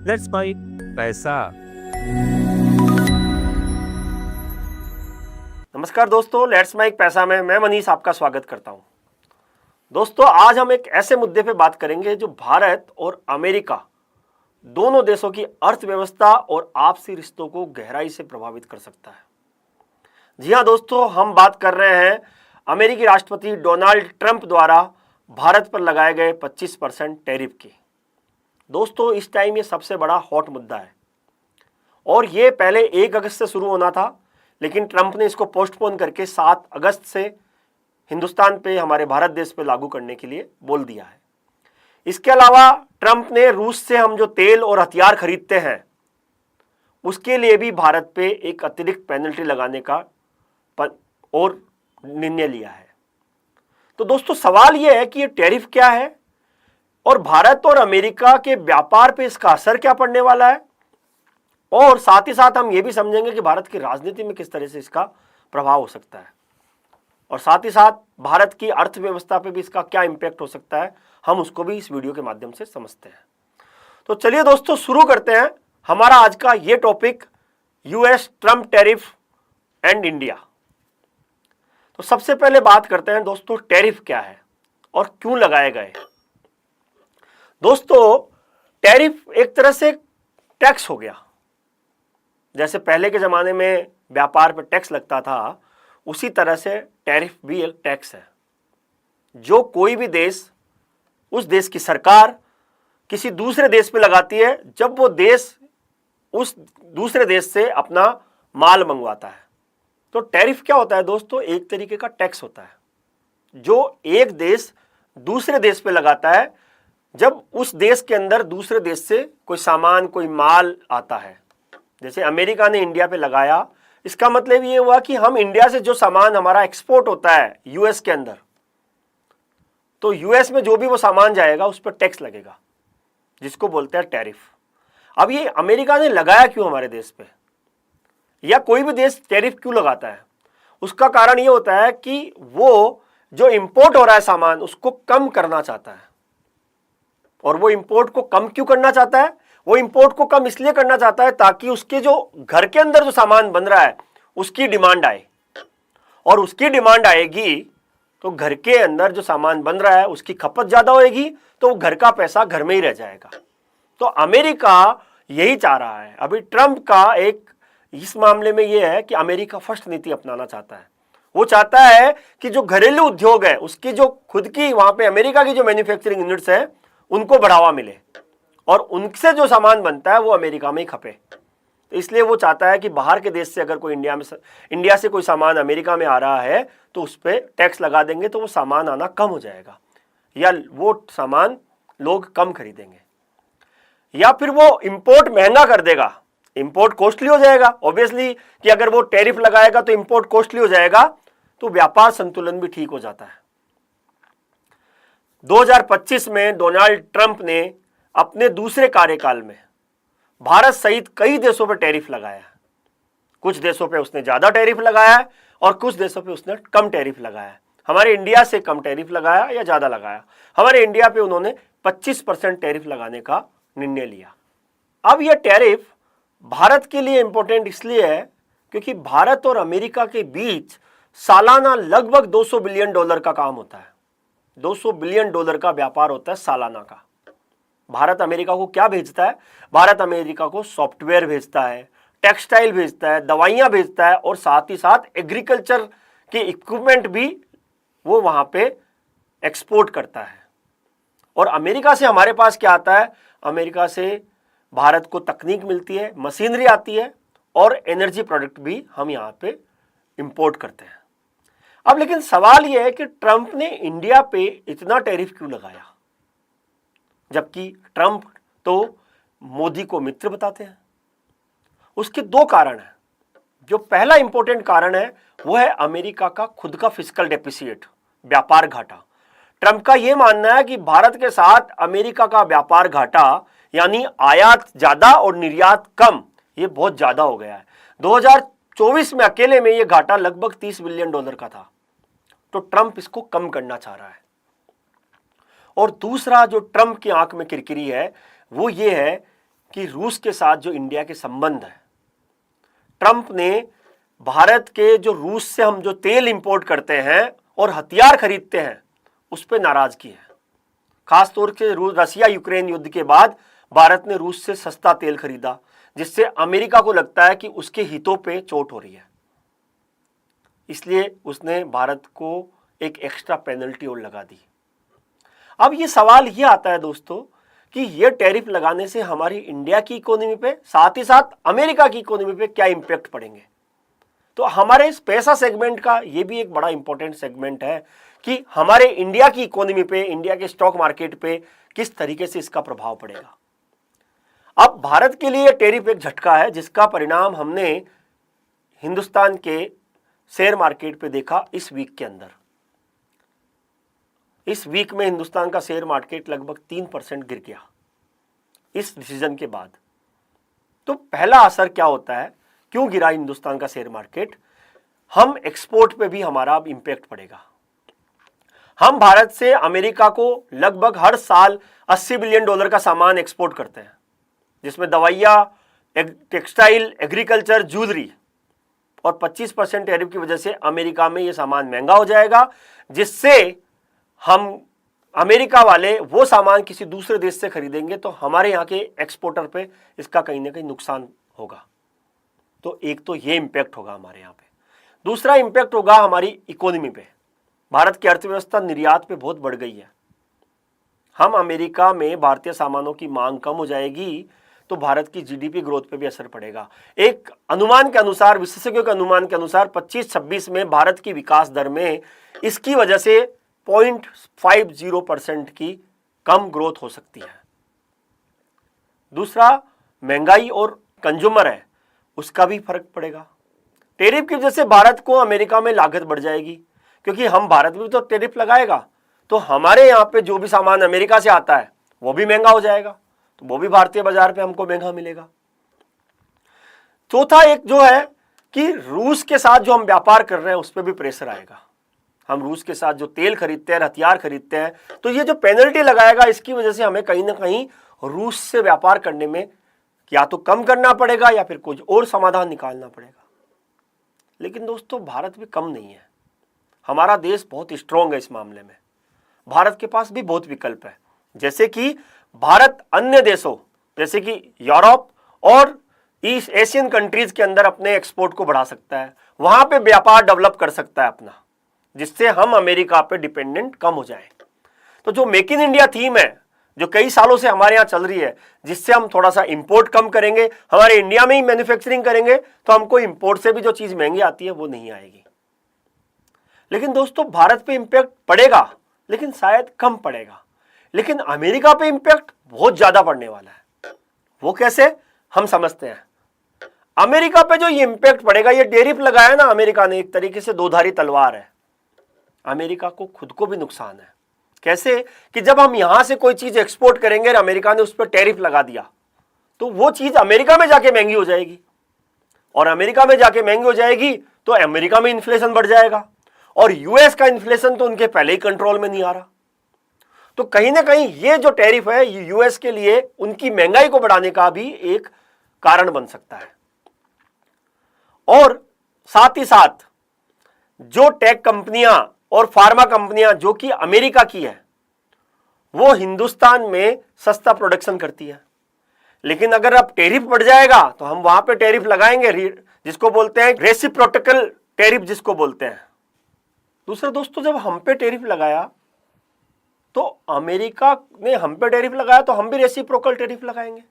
Let's bike पैसा। नमस्कार दोस्तों, लेट्स मेक पैसा में मैं मनीष आपका स्वागत करता हूं। दोस्तों, आज हम एक ऐसे मुद्दे पे बात करेंगे जो भारत और अमेरिका दोनों देशों की अर्थव्यवस्था और आपसी रिश्तों को गहराई से प्रभावित कर सकता है। जी हां दोस्तों, हम बात कर रहे हैं अमेरिकी राष्ट्रपति डोनाल्ड ट्रंप द्वारा भारत पर लगाए गए 25% टैरिफ की। दोस्तों, इस टाइम ये सबसे बड़ा हॉट मुद्दा है और ये पहले 1 अगस्त से शुरू होना था, लेकिन ट्रंप ने इसको पोस्टपोन करके 7 अगस्त से हिंदुस्तान पे, हमारे भारत देश पे लागू करने के लिए बोल दिया है। इसके अलावा ट्रंप ने रूस से हम जो तेल और हथियार खरीदते हैं उसके लिए भी भारत पे एक अतिरिक्त पेनल्टी लगाने का और निर्णय लिया है। तो दोस्तों, सवाल यह है कि ये टैरिफ क्या है और भारत और अमेरिका के व्यापार पे इसका असर क्या पड़ने वाला है, और साथ ही साथ हम ये भी समझेंगे कि भारत की राजनीति में किस तरह से इसका प्रभाव हो सकता है, और साथ ही साथ भारत की अर्थव्यवस्था पे भी इसका क्या इंपैक्ट हो सकता है, हम उसको भी इस वीडियो के माध्यम से समझते हैं। तो चलिए दोस्तों, शुरू करते हैं हमारा आज का ये topic, US Trump tariff and India. तो सबसे पहले बात करते हैं दोस्तों, टैरिफ क्या है और क्यों लगाए गए। दोस्तों, टैरिफ एक तरह से टैक्स हो गया। जैसे पहले के जमाने में व्यापार पर टैक्स लगता था, उसी तरह से टैरिफ भी एक टैक्स है जो कोई भी देश, उस देश की सरकार किसी दूसरे देश पे लगाती है जब वो देश उस दूसरे देश से अपना माल मंगवाता है। तो टैरिफ क्या होता है दोस्तों? एक तरीके का टैक्स होता है जो एक देश दूसरे देश पे लगाता है जब उस देश के अंदर दूसरे देश से कोई सामान, कोई माल आता है। जैसे अमेरिका ने इंडिया पे लगाया, इसका मतलब ये हुआ कि हम इंडिया से जो सामान हमारा एक्सपोर्ट होता है यूएस के अंदर, तो यूएस में जो भी वो सामान जाएगा उस पर टैक्स लगेगा, जिसको बोलते हैं टैरिफ। अब ये अमेरिका ने लगाया क्यों हमारे देश पे, या कोई भी देश टैरिफ क्यों लगाता है? उसका कारण ये होता है कि वो जो इंपोर्ट हो रहा है सामान, उसको कम करना चाहता है। और वो इंपोर्ट को कम क्यों करना चाहता है? वो इंपोर्ट को कम इसलिए करना चाहता है ताकि उसके जो घर के अंदर जो सामान बन रहा है उसकी डिमांड आए, और उसकी डिमांड आएगी तो घर के अंदर जो सामान बन रहा है उसकी खपत ज्यादा होएगी, तो वो घर का पैसा घर में ही रह जाएगा। तो अमेरिका यही चाह रहा है। अभी ट्रंप का एक इस मामले में यह है कि अमेरिका फर्स्ट नीति अपनाना चाहता है। वो चाहता है कि जो घरेलू उद्योग है उसकी जो खुद की वहां पे अमेरिका की जो मैन्युफैक्चरिंग यूनिट्स है उनको बढ़ावा मिले, और उनसे जो सामान बनता है वो अमेरिका में ही खपे। तो इसलिए वो चाहता है कि बाहर के देश से अगर कोई इंडिया से कोई सामान अमेरिका में आ रहा है तो उस पर टैक्स लगा देंगे, तो वो सामान आना कम हो जाएगा, या वो सामान लोग कम खरीदेंगे, या फिर वो इंपोर्ट महंगा कर देगा, इंपोर्ट कॉस्टली हो जाएगा। ऑब्वियसली कि अगर वो टैरिफ लगाएगा तो इंपोर्ट कॉस्टली हो जाएगा, तो व्यापार संतुलन भी ठीक हो जाता है। 2025 में डोनाल्ड ट्रंप ने अपने दूसरे कार्यकाल में भारत सहित कई देशों पर टैरिफ लगाया है। कुछ देशों पे उसने ज्यादा टैरिफ लगाया है और कुछ देशों पे उसने कम टैरिफ लगाया है। हमारे इंडिया से कम टैरिफ लगाया या ज्यादा लगाया? हमारे इंडिया पे उन्होंने 25% टैरिफ लगाने का निर्णय लिया। अब यह टैरिफ भारत के लिए इंपॉर्टेंट इसलिए है क्योंकि भारत और अमेरिका के बीच सालाना लगभग $200 बिलियन का काम होता है। $200 बिलियन का व्यापार होता है सालाना का। भारत अमेरिका को क्या भेजता है? भारत अमेरिका को सॉफ्टवेयर भेजता है, टेक्सटाइल भेजता है, दवाइयां भेजता है, और साथ ही साथ एग्रीकल्चर के इक्विपमेंट भी वो वहां पे एक्सपोर्ट करता है। और अमेरिका से हमारे पास क्या आता है? अमेरिका से भारत को तकनीक मिलती है, मशीनरी आती है, और एनर्जी प्रोडक्ट भी हम यहाँ पे इंपोर्ट करते हैं। अब लेकिन सवाल यह है कि ट्रंप ने इंडिया पे इतना टैरिफ क्यों लगाया, जबकि ट्रंप तो मोदी को मित्र बताते हैं? उसके 2 कारण हैं। जो पहला इंपॉर्टेंट कारण है वो है अमेरिका का खुद का फिस्कल डेफिसिट, व्यापार घाटा। ट्रंप का यह मानना है कि भारत के साथ अमेरिका का व्यापार घाटा, यानी आयात ज्यादा और निर्यात कम, ये बहुत ज्यादा हो गया है। 2024 में अकेले में यह घाटा लगभग $30 बिलियन का था। तो ट्रंप इसको कम करना चाह रहा है। और दूसरा जो ट्रंप की आंख में किरकिरी है वो ये है कि रूस के साथ जो इंडिया के संबंध है, ट्रंप ने भारत के जो रूस से हम जो तेल इंपोर्ट करते हैं और हथियार खरीदते हैं उस पर नाराजगी है। खासतौर से रसिया यूक्रेन युद्ध के बाद भारत ने रूस से सस्ता तेल खरीदा, जिससे अमेरिका को लगता है कि उसके हितों पे चोट हो रही है, इसलिए उसने भारत को एक एक्स्ट्रा पेनल्टी और लगा दी। अब ये सवाल ये आता है दोस्तों कि ये टैरिफ लगाने से हमारी इंडिया की इकोनॉमी पे, साथ ही साथ अमेरिका की इकोनॉमी पे क्या इंपैक्ट पड़ेंगे। तो हमारे इस पैसा सेगमेंट का ये भी एक बड़ा इंपॉर्टेंट सेगमेंट है कि हमारे इंडिया की इकोनॉमी पे, इंडिया के स्टॉक मार्केट पे किस तरीके से इसका प्रभाव पड़ेगा। अब भारत के लिए टैरिफ एक झटका है जिसका परिणाम हमने हिंदुस्तान के शेयर मार्केट पे देखा इस वीक के अंदर। इस वीक में हिंदुस्तान का शेयर मार्केट लगभग 3% गिर गया इस डिसीजन के बाद। तो पहला असर क्या होता है, क्यों गिरा हिंदुस्तान का शेयर मार्केट? हम एक्सपोर्ट पे भी हमारा अब इंपैक्ट पड़ेगा। हम भारत से अमेरिका को लगभग हर साल $80 बिलियन का सामान एक्सपोर्ट करते हैं, जिसमें दवाइयाँ, टेक्सटाइल, एग्रीकल्चर, ज्वेलरी, और 25% टैरिफ की वजह से अमेरिका में ये सामान महंगा हो जाएगा, जिससे हम अमेरिका वाले वो सामान किसी दूसरे देश से खरीदेंगे तो हमारे यहाँ के एक्सपोर्टर पे इसका कहीं ना कहीं नुकसान होगा। तो एक तो ये इम्पैक्ट होगा हमारे यहाँ पे। दूसरा इम्पैक्ट होगा हमारी इकोनॉमी पे। भारत की अर्थव्यवस्था निर्यात पे बहुत बढ़ गई है। हम अमेरिका में भारतीय सामानों की मांग कम हो जाएगी तो भारत की जीडीपी ग्रोथ पे भी असर पड़ेगा। एक अनुमान के अनुसार, विशेषज्ञों के अनुमान के अनुसार 25-26 में भारत की विकास दर में इसकी वजह से 0.50% की कम ग्रोथ हो सकती है। दूसरा, महंगाई और कंज्यूमर है उसका भी फर्क पड़ेगा। टैरिफ की वजह से भारत को अमेरिका में लागत बढ़ जाएगी, क्योंकि हम भारत में तो टैरिफ लगाएगा तो हमारे यहाँ पे जो भी सामान अमेरिका से आता है वो भी महंगा हो जाएगा, तो वो भी भारतीय बाजार पे हमको महंगा मिलेगा। चौथा एक जो है कि रूस के साथ जो हम व्यापार कर रहे हैं उस पर भी प्रेशर आएगा। हम रूस के साथ जो तेल खरीदते हैं, हथियार खरीदते हैं, तो ये जो पेनल्टी लगाएगा इसकी वजह से हमें कहीं ना कहीं रूस से व्यापार करने में या तो कम करना पड़ेगा या फिर कुछ और समाधान निकालना पड़ेगा। लेकिन दोस्तों, भारत भी कम नहीं है। हमारा देश बहुत स्ट्रांग है इस मामले में। भारत के पास भी बहुत विकल्प है, जैसे कि भारत अन्य देशों जैसे कि यूरोप और ईस्ट एशियन कंट्रीज के अंदर अपने एक्सपोर्ट को बढ़ा सकता है, वहां पे व्यापार डेवलप कर सकता है अपना, जिससे हम अमेरिका पे डिपेंडेंट कम हो जाएं। तो जो मेक इन इंडिया थीम है जो कई सालों से हमारे यहाँ चल रही है, जिससे हम थोड़ा सा इंपोर्ट कम करेंगे, हमारे इंडिया में ही मैन्युफैक्चरिंग करेंगे, तो हमको इंपोर्ट से भी जो चीज महंगी आती है वो नहीं आएगी। लेकिन दोस्तों, भारत पे इंपैक्ट पड़ेगा लेकिन शायद कम पड़ेगा, लेकिन अमेरिका पे इंपैक्ट बहुत ज्यादा पड़ने वाला है। वो कैसे, हम समझते हैं। अमेरिका पे जो ये इंपैक्ट पड़ेगा, ये टैरिफ लगाया ना अमेरिका ने, एक तरीके से दोधारी तलवार है। अमेरिका को खुद को भी नुकसान है। कैसे कि जब हम यहां से कोई चीज एक्सपोर्ट करेंगे और अमेरिका ने उस पर टैरिफ लगा दिया तो वो चीज अमेरिका में जाके महंगी हो जाएगी, और अमेरिका में जाके महंगी हो जाएगी तो अमेरिका में इन्फ्लेशन बढ़ जाएगा, और यूएस का इन्फ्लेशन तो उनके पहले ही कंट्रोल में नहीं आ रहा। तो कहीं ना कहीं ये जो टैरिफ है ये यूएस के लिए उनकी महंगाई को बढ़ाने का भी एक कारण बन सकता है। और साथ ही साथ जो टेक कंपनियां और फार्मा कंपनियां जो कि अमेरिका की है, वो हिंदुस्तान में सस्ता प्रोडक्शन करती है, लेकिन अगर अब टैरिफ बढ़ जाएगा तो हम वहां पे टैरिफ लगाएंगे, जिसको बोलते हैं रेसिप्रोकल टैरिफ जिसको बोलते हैं। दूसरा दोस्तों, जब हम पे टैरिफ लगाया तो अमेरिका ने हम पे टैरिफ लगाया तो हम भी रेसिप्रोकल टैरिफ लगाएंगे,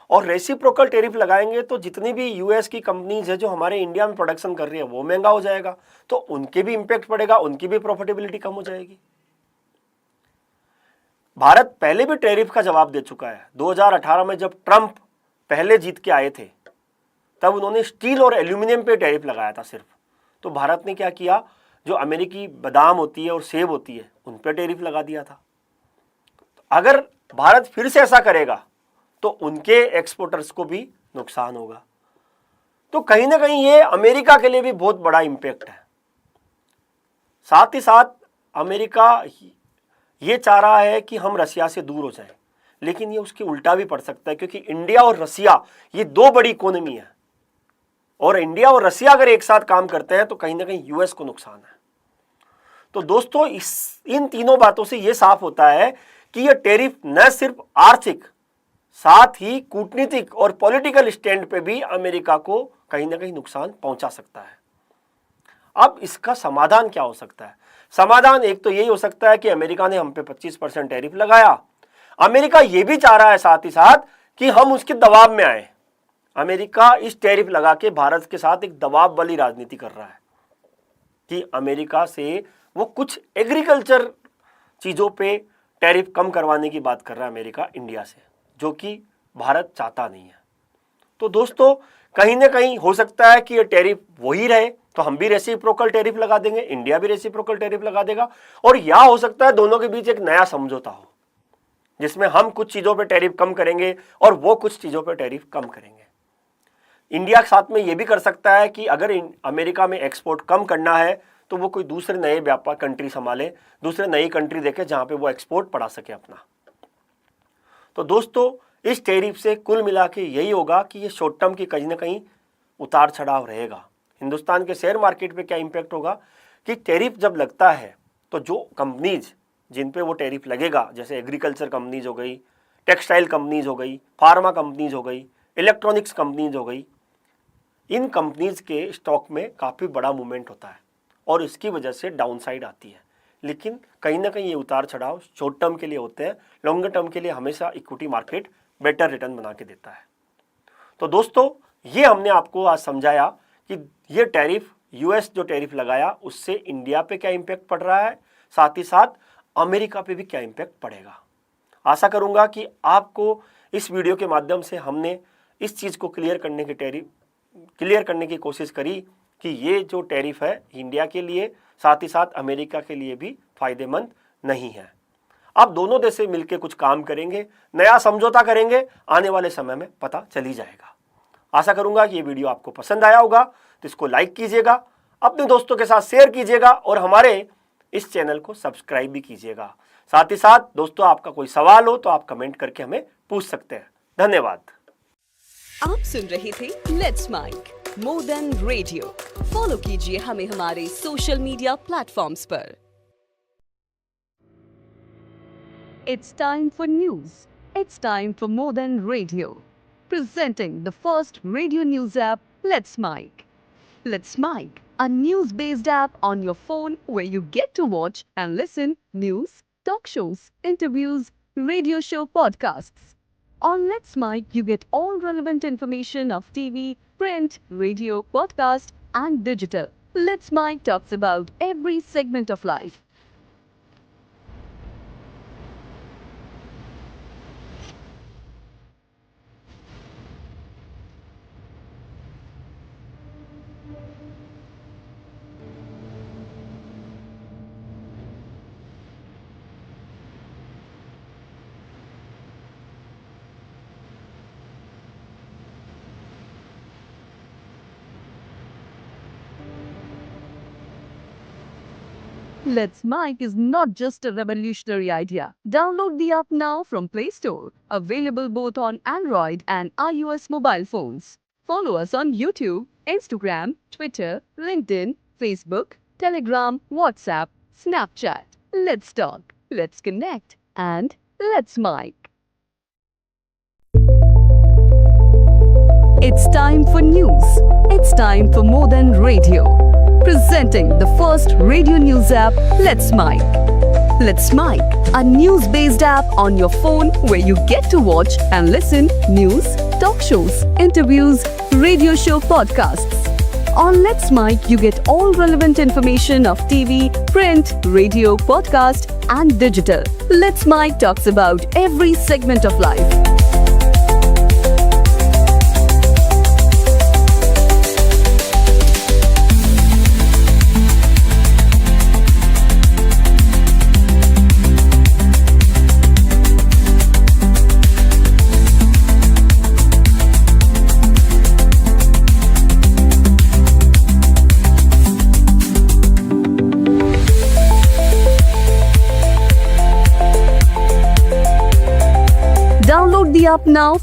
और रेसिप्रोकल टैरिफ लगाएंगे तो जितनी भी यूएस की कंपनीज है जो हमारे इंडिया में प्रोडक्शन कर रही है वो महंगा हो जाएगा, तो उनके भी इंपैक्ट पड़ेगा, उनकी भी प्रॉफिटेबिलिटी कम हो जाएगी। भारत पहले भी टैरिफ का जवाब दे चुका है। 2018 में जब ट्रंप पहले जीत के आए थे तब उन्होंने स्टील और एल्यूमिनियम पे टैरिफ लगाया था सिर्फ। तो भारत ने क्या किया, जो अमेरिकी बादाम होती है और सेब होती है उन पे टैरिफ लगा दिया था। तो अगर भारत फिर से ऐसा करेगा तो उनके एक्सपोर्टर्स को भी नुकसान होगा। तो कहीं ना कहीं ये अमेरिका के लिए भी बहुत बड़ा इंपैक्ट है। साथ ही साथ अमेरिका ये चाह रहा है कि हम रसिया से दूर हो जाएं, लेकिन ये उसके उल्टा भी पड़ सकता है, क्योंकि इंडिया और रसिया ये दो बड़ी इकोनॉमी है, और इंडिया और रसिया अगर एक साथ काम करते हैं तो कहीं ना कहीं यूएस को नुकसान है। तो दोस्तों इन तीनों बातों से यह साफ होता है कि यह टैरिफ न सिर्फ आर्थिक, साथ ही कूटनीतिक और पॉलिटिकल स्टैंड पे भी अमेरिका को कहीं ना कहीं नुकसान पहुंचा सकता है। अब इसका समाधान क्या हो सकता है? समाधान एक तो यही हो सकता है कि अमेरिका ने हम पे 25% टैरिफ लगाया, अमेरिका यह भी चाह रहा है साथ ही साथ कि हम उसके दबाव में आए। अमेरिका इस टैरिफ लगा के भारत के साथ एक दबाव वाली राजनीति कर रहा है कि अमेरिका से वो कुछ एग्रीकल्चर चीजों पे टैरिफ कम करवाने की बात कर रहा है अमेरिका इंडिया से, जो कि भारत चाहता नहीं है। तो दोस्तों कहीं ना कहीं हो सकता है कि ये टैरिफ वही रहे, तो हम भी रेसिप्रोकल टैरिफ लगा देंगे, इंडिया भी रेसिप्रोकल टैरिफ लगा देगा, और या हो सकता है दोनों के बीच एक नया समझौता हो जिसमें हम कुछ चीजों पे टैरिफ कम करेंगे और वो कुछ चीजों पे टैरिफ कम करेंगे। इंडिया के साथ में ये भी कर सकता है कि अगर अमेरिका में एक्सपोर्ट कम करना है तो वो कोई दूसरे नए व्यापार कंट्री संभाले, दूसरे नई कंट्री देखे जहां पे वो एक्सपोर्ट बढ़ा सके अपना। तो दोस्तों इस टैरिफ से कुल मिला के यही होगा कि ये शॉर्ट टर्म की कहीं ना कहीं उतार चढ़ाव रहेगा। हिंदुस्तान के शेयर मार्केट पे क्या इंपैक्ट होगा कि टैरिफ जब लगता है तो जो कंपनीज जिन पे वो टैरिफ लगेगा, जैसे एग्रीकल्चर कंपनीज हो गई, टेक्सटाइल कंपनीज हो गई, फार्मा कंपनीज हो गई, इलेक्ट्रॉनिक्स कंपनीज हो गई, इन कंपनीज के स्टॉक में काफ़ी बड़ा मूवमेंट होता है और इसकी वजह से डाउनसाइड आती है। लेकिन कहीं ना कहीं ये उतार चढ़ाव शॉर्ट टर्म के लिए होते हैं, लॉन्गर टर्म के लिए हमेशा इक्विटी मार्केट बेटर रिटर्न बना के देता है। तो दोस्तों ये हमने आपको आज समझाया कि ये टैरिफ, यूएस जो टैरिफ लगाया उससे इंडिया पे क्या इम्पैक्ट पड़ रहा है, साथ ही साथ अमेरिका पे भी क्या इम्पैक्ट पड़ेगा। आशा करूंगा कि आपको इस वीडियो के माध्यम से हमने इस चीज़ को क्लियर करने की कोशिश करी कि ये जो टैरिफ है इंडिया के लिए साथ ही साथ अमेरिका के लिए भी फायदेमंद नहीं है। अब दोनों देश मिलकर कुछ काम करेंगे, नया समझौता करेंगे, आने वाले समय में पता चल ही जाएगा। आशा करूंगा कि ये वीडियो आपको पसंद आया होगा, तो इसको लाइक कीजिएगा, अपने दोस्तों के साथ शेयर कीजिएगा और हमारे इस चैनल को सब्सक्राइब भी कीजिएगा। साथ ही साथ दोस्तों आपका कोई सवाल हो तो आप कमेंट करके हमें पूछ सकते हैं। धन्यवाद। आप सुन रहे थे let's mic more than radio. Follow कीजिए हमें हमारे सोशल मीडिया प्लेटफॉर्म्स पर। It's time for news. It's time for More Than Radio. Presenting the first radio news app, Let's Mic. Let's Mic, a news-based app on your phone where you get to watch and listen news, talk shows, interviews, radio show podcasts. On Let's Mic, you get all relevant information of TV, print, radio, podcast, and digital. Let's Mic talks about every segment of life. Let's Mic is not just a revolutionary idea. Download the app now from Play Store. Available both on Android and iOS mobile phones. Follow us on YouTube, Instagram, Twitter, LinkedIn, Facebook, Telegram, WhatsApp, Snapchat. Let's talk, let's connect, and let's mic. It's time for news. It's time for More Than Radio. Presenting the first radio news app, Let's Mic. Let's Mic, a news-based app on your phone where you get to watch and listen news, talk shows, interviews, radio show podcasts. On Let's Mic, you get all relevant information of TV, print, radio, podcast, and digital. Let's Mic talks about every segment of life. app now